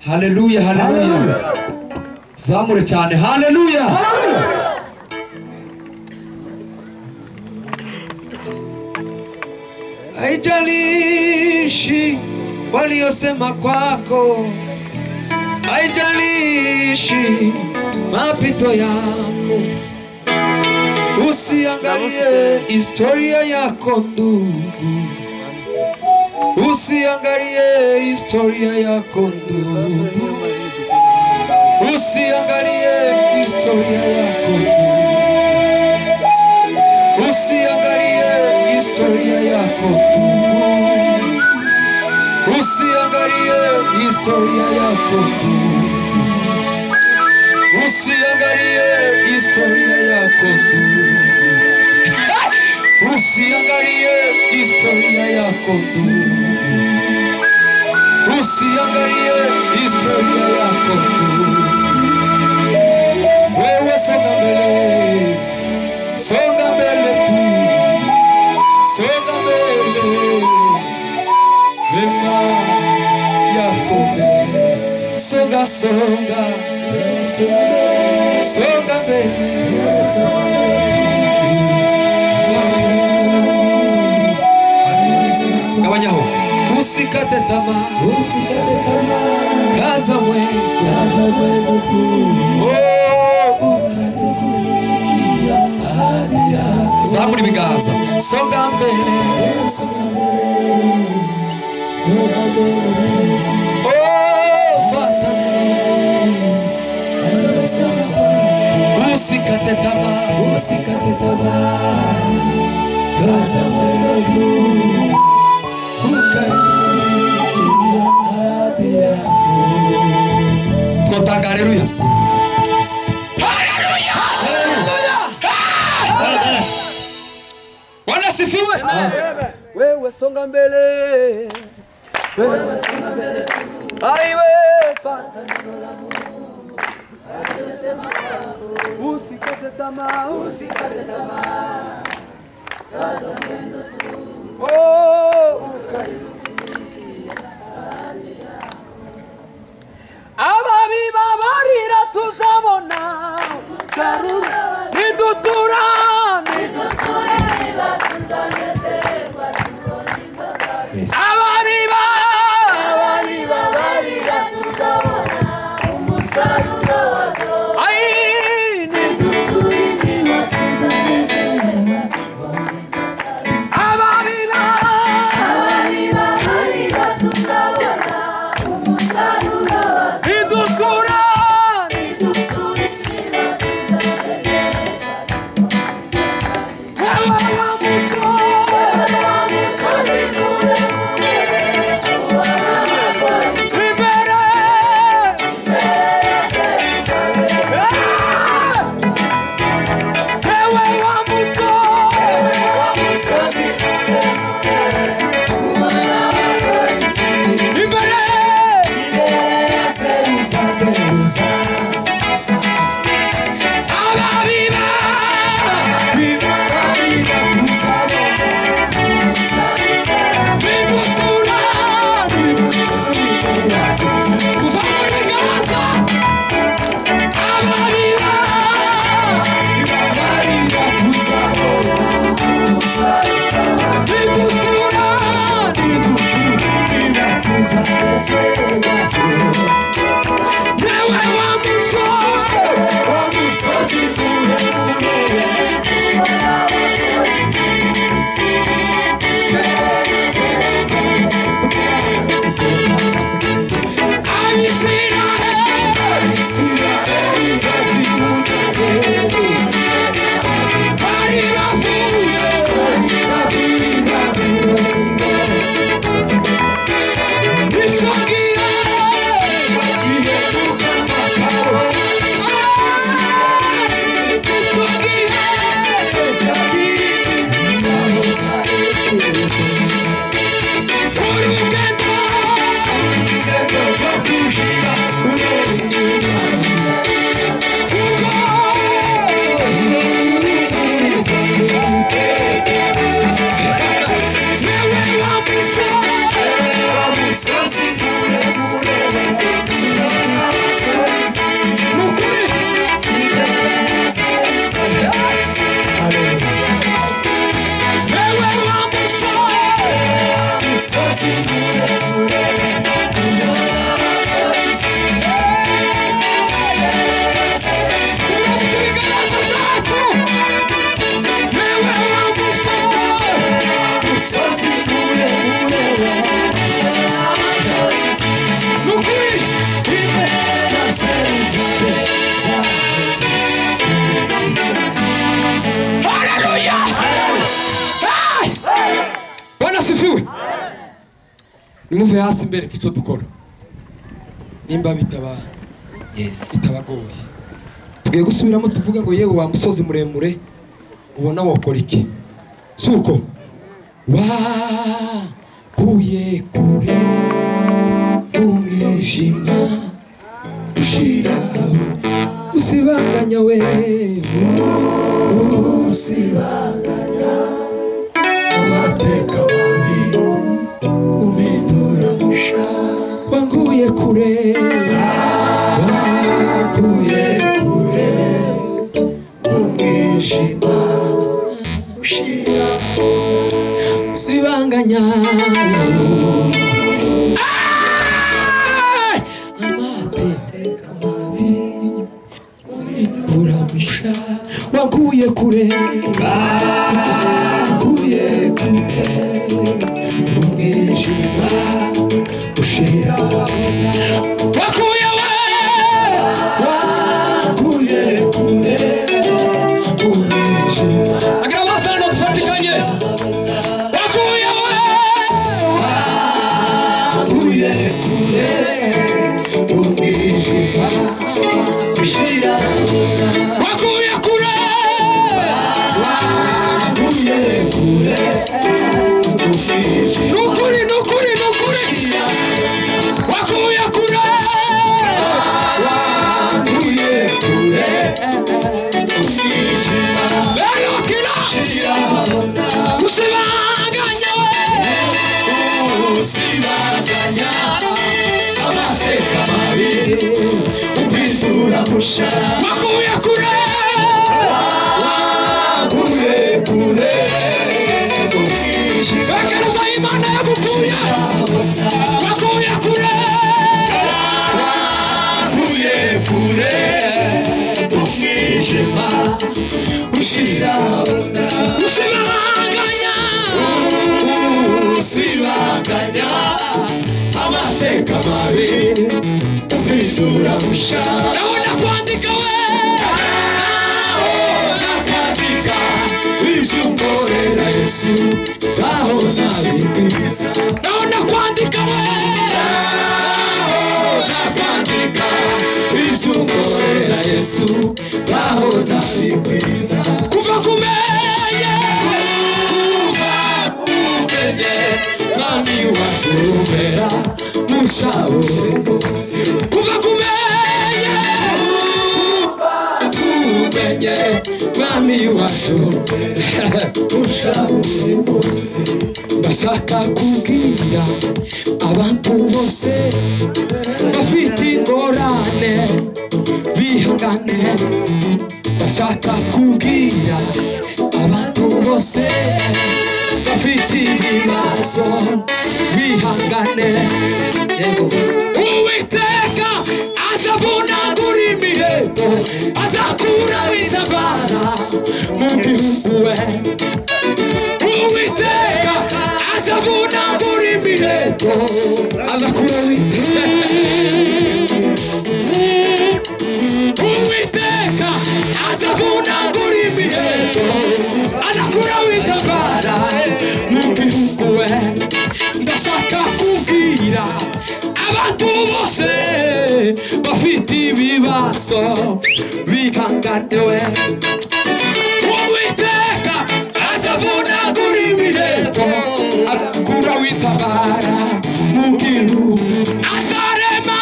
Haleluya, haleluya. Tuzamure cyane. Haleluya. Haijalishi waliosema kwako, haijalishi mapito yako, usiangalie historia yako ndugu, usiangalie historia yako ndugu, usiangalie historia yako ndugu, usiangalie historia yako ndugu, usiangalie historia yako ndugu, usiangalie historia yako ndugu, usiangalie historia yako ndugu, usiangalie historia yako ndugu. Wewe songa mbele, songa mbele tu, songa mbele, wema yako mbele, songa songa, songa mbele, Gawanyaho. Usikate tamaa, kaza mwendo tu. Zamuri biganza, songa mbele, fata usikate tamaa, kaza mwendo tu. Kotanga, haleluya. Bwana sifiwe. Wewe songa mbele, wewe songa mbele, aiwe fata neno la Mungu, usikate tamaa, kaza mwendo tu. Ababi babarira tuzabona umusaruro, nidutura batuzanezerwa tubona imbaga. Ababi babarira tuzabona umusaruro wabyo, nidutura batuzanezerwa tubona imbaga. Ababi babarira tuzabona umusaruro wabyo, nidutura batuzanezerwa nimuve hasi imbere kico dukora nimba bitabagoye tugiye gusubiramo tuvuga ngo yewe wa musozi muremure ubona wakora iki suko wakuye kure umwijima ushiraho usibanganya we usibanganya amateka mabi umindura musha wanguye kure umwijima ushiraho usibanganya amateka mabi umindura musha wanguye kure umwijima ushiraho wakuye kure umwijima agarabazana dufatikanye wakuye kure umwijima ushiraho wakuye kure nukuri wakuye kure belokira usibanganya usibanganya amateka mabi umindura musha wakuye kure Bekereza imana yagukuye wakuye kure umwijima ushiraho usibanganya amateka mabi umindura musha ndabona kwandika we nakandika ivy'umborera Yesu aho nabikwiza ndabona kwandika we nakandika ivy'umborera Yesu aho nabikwiza kuva kumenye Mami washumera mushabure musi kuva kumenye Mami washumera mushabure musi ndashaka kubwira abantu bose bafite ingorane bihangane ndashaka kubwira abantu bose bafite ibibazo bihangane Uwiteka azavunagura imiheto azakura intabara mu gihugu we Uwiteka azavunagura imiheto azakura Uwiteka azavunagura imiheto azakura intabara mu gihugu we ndashaka kubwira abantu bose bafite ibibazo bihangane we Uwiteka azavunagura imiheto azakura intabara mu gihugu azarema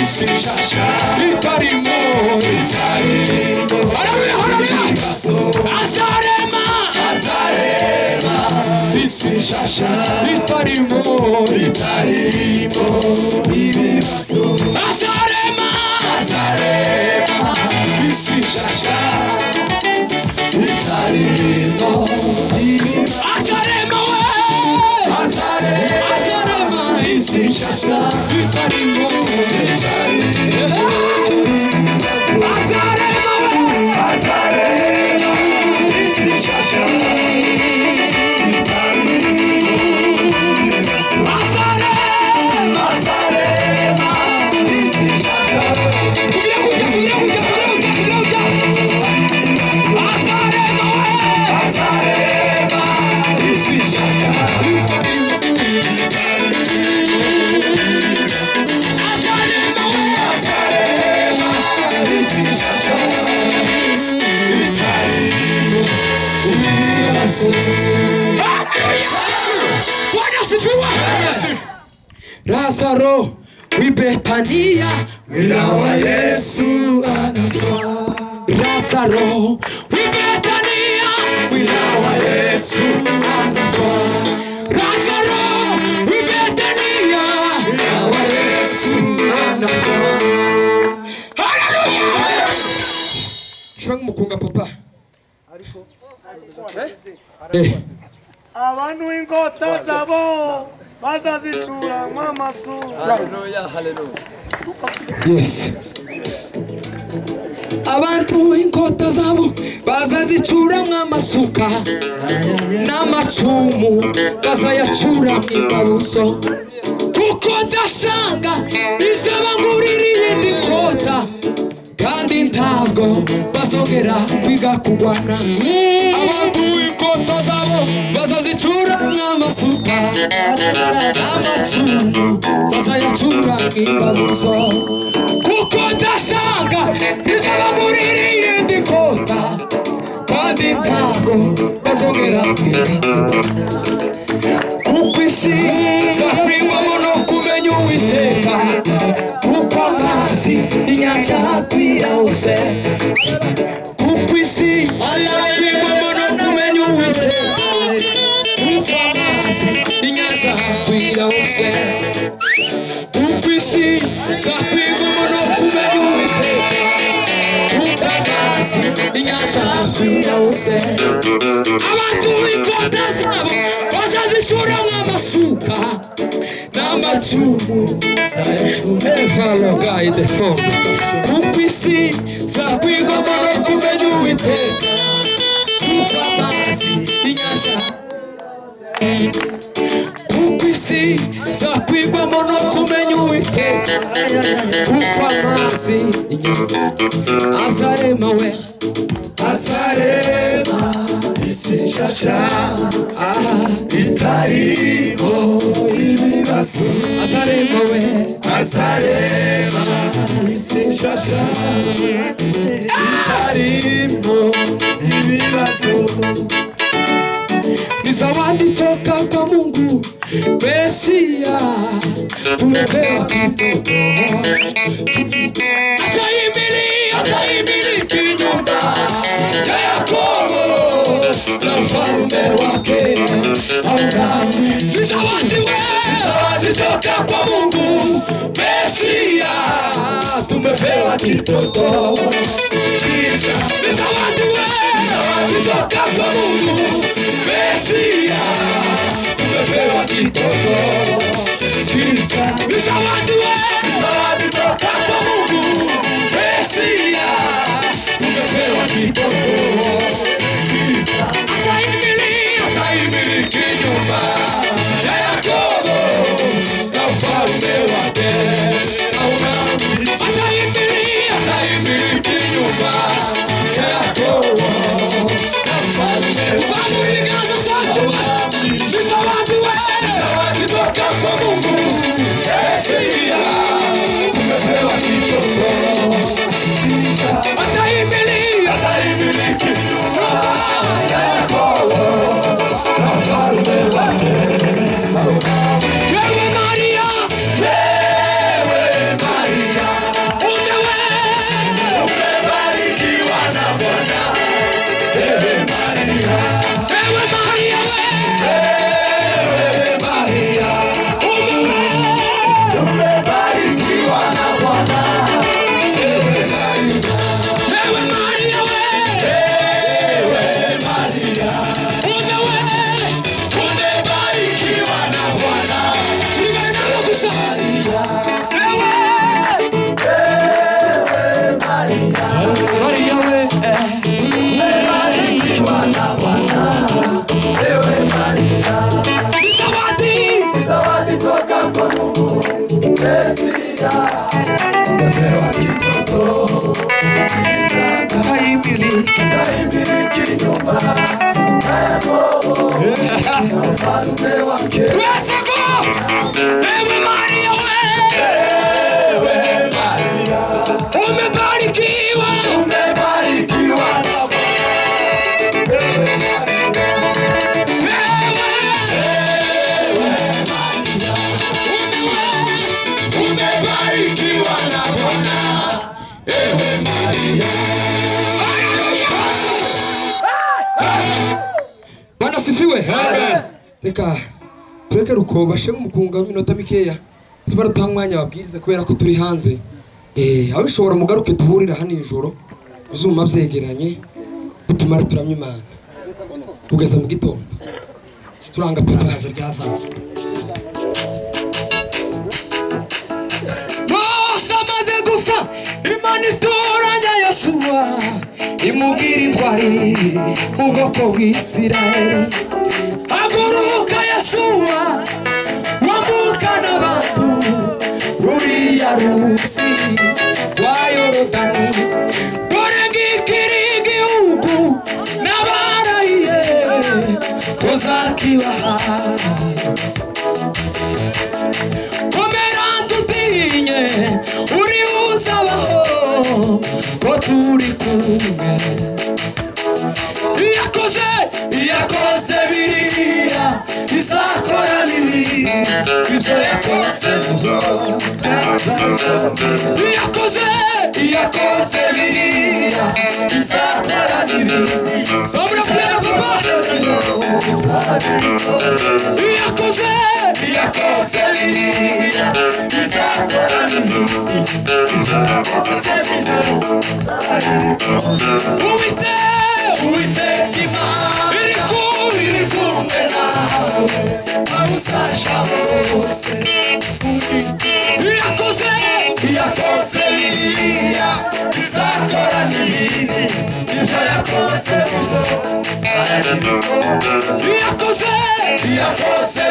isi nshasha itarimo haleluya azarema isi nshasha itarimo ibibazo azarema isi nshasha itarimo azarema isi nshasha itarimo Lazaro wibetania Mwila wa Yesu anafa. Lazaro wibetania Mwila wa Yesu anafa. Lazaro wibetania Mwila wa Yesu anafa. Hallelujah. Shiranga mukunga papa. Abantu ingota zabo bazazicura nk'amasu. Yes. Abantu inkota zabo bazazicura nk'amasuka n'amacumu bazayacura mw'imbabuzo kuko ndasanga izabangurira iyindi kota kandi ntabwo bazongera kwiga kurwana. Abantu inkota zabo bazazicura nk'amasuka n'amacumu bazayacura mw'imbabuzo kuko ndasanga izabagurira iyindi kota kandi ntabwo bazongera kwiga kuko isi zakwirwamo no kumenya Uwiteka kuko amazi inyanja hakwira hose kuko isi zakwirwamo no kumenya Uwiteka kuko amazi inyanja hakwira hose kuko isi zakwirwamo no kumenya Uwiteka kuko amazi inyanja hakwira hose. Abantu inkota zabo bazazicura nk'amasuka n'amacumu evalogaide fo kuko isi zakwirwamo no kumenya Uwiteka kuko amazi inyanja kuko isi zakwirwamo no kumenya Uwiteka kuko amazi inyanja azarema we azarema isi nshasha itariho ibibazo. azarema we azarema isi nshasha itarimo ibibazo. ni zawadi toka kwa Mungu Mesia tumepewa kidogo ataimiliki nyumba ya Yakobo na ufalme wake haudani. Ni zawadi toka kwa Mungu Mesia tumepewa kidogo. Ni zawadi toka kwa Mungu Mesia tumepewa kidogo. Ni zawadi toka kwa Mungu Mesia tumepewa kidogo. Ataimiliki nyumba ya Yakobo na ufalme wake haudani. Ataimiliki nyumba ya Yakobo na ufalme wake haudani. Ni zawadi toka kwa Mungu Mesia tumepewa kidogo. Ataimiliki nyumba ya Yakobo na ufalme wake haudani. Wewe Maria, umebarikiwa na Bwana. Wewe Maria, umebarikiwa na Bwana. asifiwe. Reka tureke rukoba she umukunga w'iminota mikeya tubara twamwanya babwiriza kubera ko turi hanze. Abishobora mugaruke duhurira hano ijoro uzuma byegeranye utumara turamya Imana kugeza mu gitondo turanga pakaza ryavanze. Mose amaze gupfa Imana itoranya Yosuwa imubwira intwari mu bwoko bw'Isirayeli. Haguruka Yosuwa wambuka n'abantu ruriya ruzi rwa Yorodani, dore ngikiri igihugu n'abarahiye ko zakibaha. Komera ntutinye uri uzabaho ko turi kumwe. Iyakoze biriya izakora n'ibi izo yakoze muzo. Iyakoze biriya izakora n'ibi sobra pera papa. Iyakoze biriya izakora n'ibi izo yakoze muzo. Uwiteka Imana iri kumwe nawe aho uzasha hose. Iyakoze biriya izakora n'ibindi ibyo yakoze muzo. Iyakoze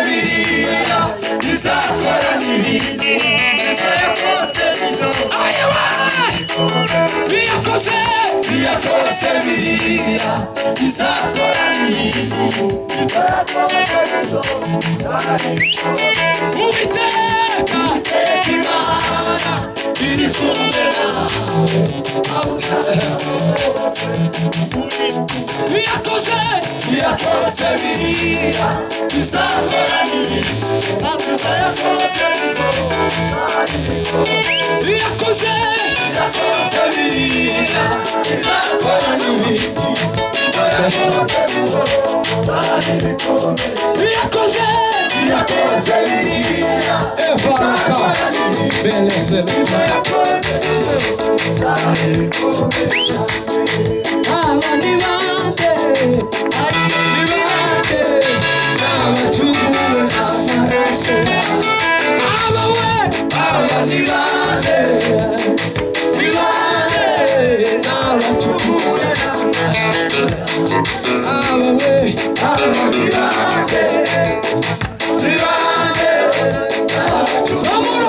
biriya izakora n'ibindi ibyo yakoze muzo. Iyakoze biriya izakora n'ibindi ibyo yakoze muzo. Uwiteka Imana iri kumwe nawe aho uzasha hose. Iyakoze biriya izakora n'ibindi ibyo yakoze muzo. Iyakoze biriya izakora n'ibindi ibyo yakoze muzo. Iyakoze biriya izakora n'ibindi ibyo yakoze muzo. Aba ni bande n'abacunguwe n'amaraso. Aba ni bande n'abacunguwe n'amaraso. Aba ni bande Samura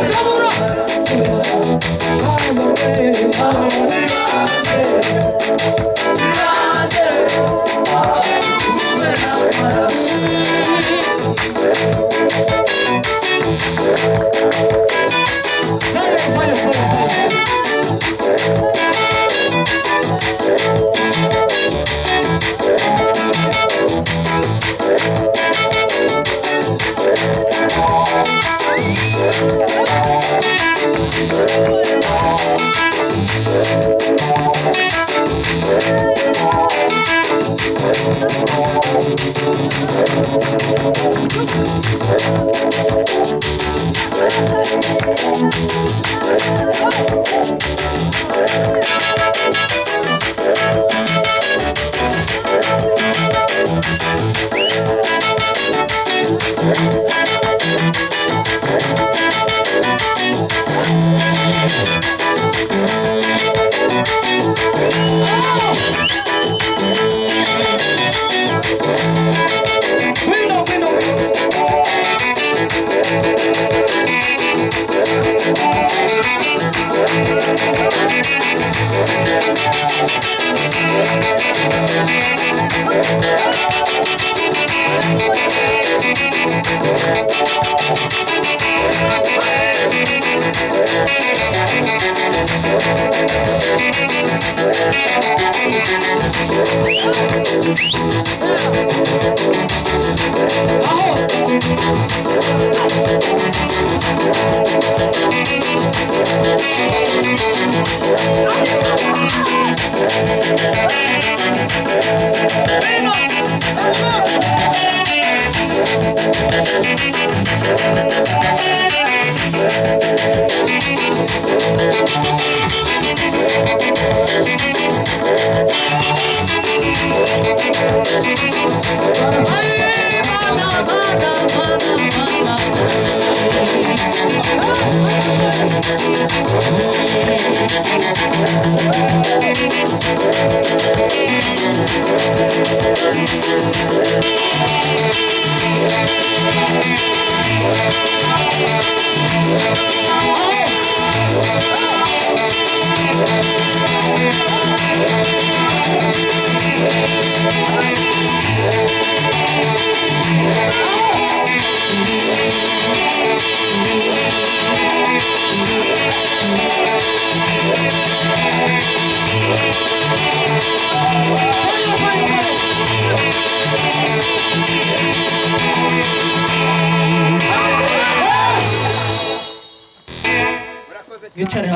Wicare